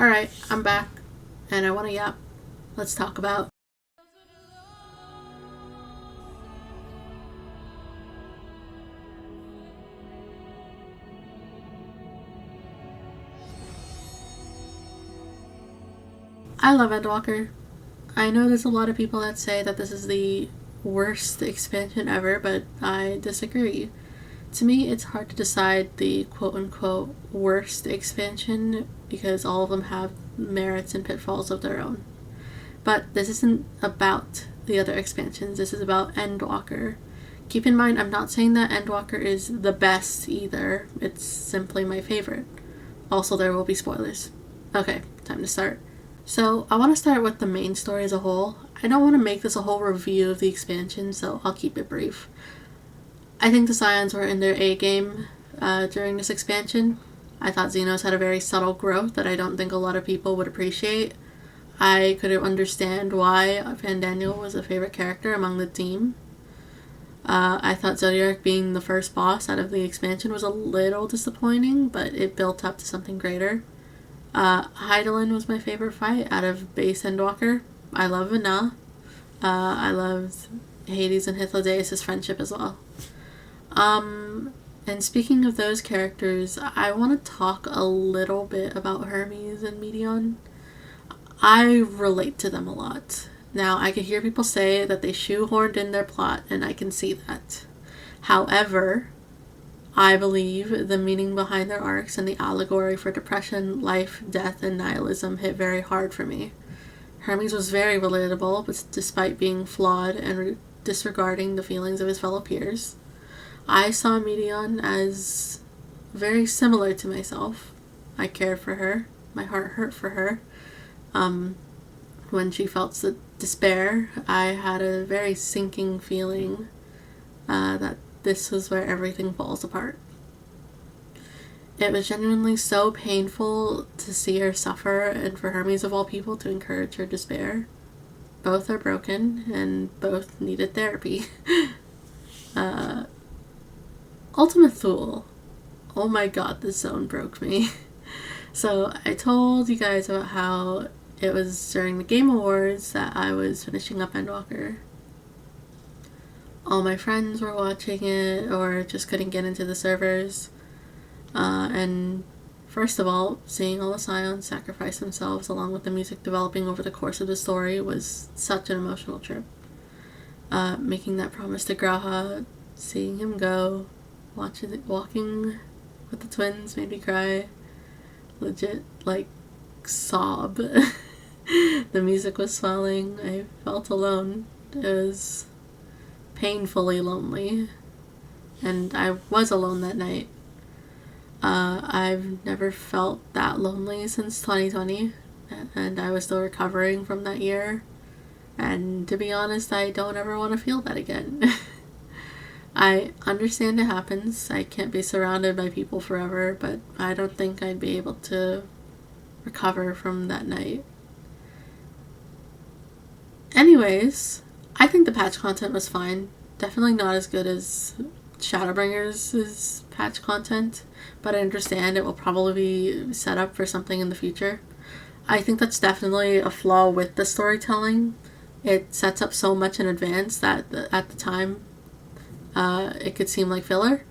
Alright, I'm back, and I want to yap. Let's talk about. I love Endwalker. I know there's a lot of people that say that this is the worst expansion ever, but I disagree. To me, it's hard to decide the quote-unquote worst expansion because all of them have merits and pitfalls of their own. But this isn't about the other expansions, this is about Endwalker. Keep in mind, I'm not saying that Endwalker is the best either, it's simply my favorite. Also, there will be spoilers. Okay, time to start. So, I want to start with the main story as a whole. I don't want to make this a whole review of the expansion, so I'll keep it brief. I think the Scions were in their A-game during this expansion. I thought Xenos had a very subtle growth that I don't think a lot of people would appreciate. I couldn't understand why Van Daniel was a favorite character among the team. I thought Zodiac being the first boss out of the expansion was a little disappointing, but it built up to something greater. Hydaelyn was my favorite fight out of base Endwalker. I love Vana. I loved Hades and Hythlodaeus' friendship as well. And speaking of those characters, I want to talk a little bit about Hermes and Medion. I relate to them a lot. Now, I can hear people say that they shoehorned in their plot, and I can see that. However, I believe the meaning behind their arcs and the allegory for depression, life, death, and nihilism hit very hard for me. Hermes was very relatable, but despite being flawed and disregarding the feelings of his fellow peers. I saw Medion as very similar to myself. I cared for her. My heart hurt for her. When she felt the despair, I had a very sinking feeling that this was where everything falls apart. It was genuinely so painful to see her suffer, and for Hermes of all people to encourage her despair. Both are broken, and both needed therapy. Ultimate Thule. Oh my god, this zone broke me. So, I told you guys about how it was during the Game Awards that I was finishing up Endwalker. All my friends were watching it or just couldn't get into the servers. And first of all, seeing all the Scions sacrifice themselves along with the music developing over the course of the story was such an emotional trip. Making that promise to Graha, seeing him go, walking with the twins made me cry. Legit, sob. The music was swelling. I felt alone. It was painfully lonely. And I was alone that night. I've never felt that lonely since 2020. And I was still recovering from that year. And to be honest, I don't ever want to feel that again. I understand it happens. I can't be surrounded by people forever, but I don't think I'd be able to recover from that night. Anyways, I think the patch content was fine. Definitely not as good as Shadowbringers' patch content, but I understand it will probably be set up for something in the future. I think that's definitely a flaw with the storytelling. It sets up so much in advance that at the time it could seem like filler.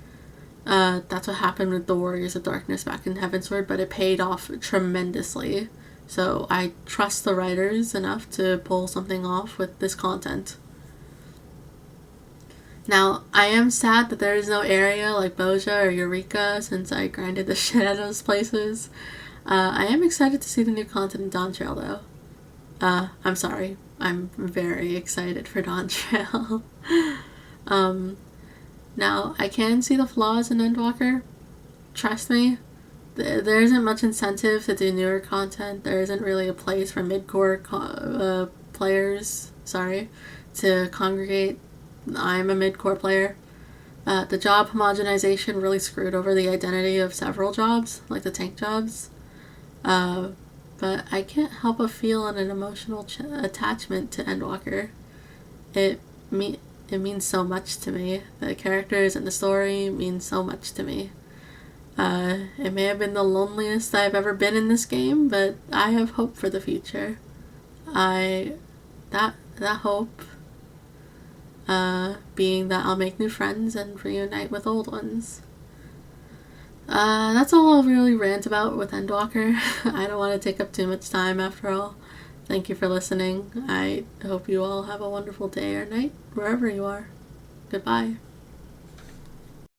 That's what happened with the Warriors of Darkness back in Heavensward, but it paid off tremendously. So I trust the writers enough to pull something off with this content. Now, I am sad that there is no area like Boja or Eureka since I grinded the shit out of those places. I am excited to see the new content in Dawn Trail though. I'm sorry. I'm very excited for Dawn Trail. Now, I can see the flaws in Endwalker. Trust me. There isn't much incentive to do newer content. There isn't really a place for mid-core players, to congregate. I'm a mid-core player. The job homogenization really screwed over the identity of several jobs, like the tank jobs. But I can't help but feel an emotional attachment to Endwalker. It means so much to me. The characters and the story mean so much to me. It may have been the loneliest I've ever been in this game, but I have hope for the future. That hope being that I'll make new friends and reunite with old ones. That's all I'll really rant about with Endwalker. I don't want to take up too much time after all. Thank you for listening. I hope you all have a wonderful day or night, wherever you are. Goodbye.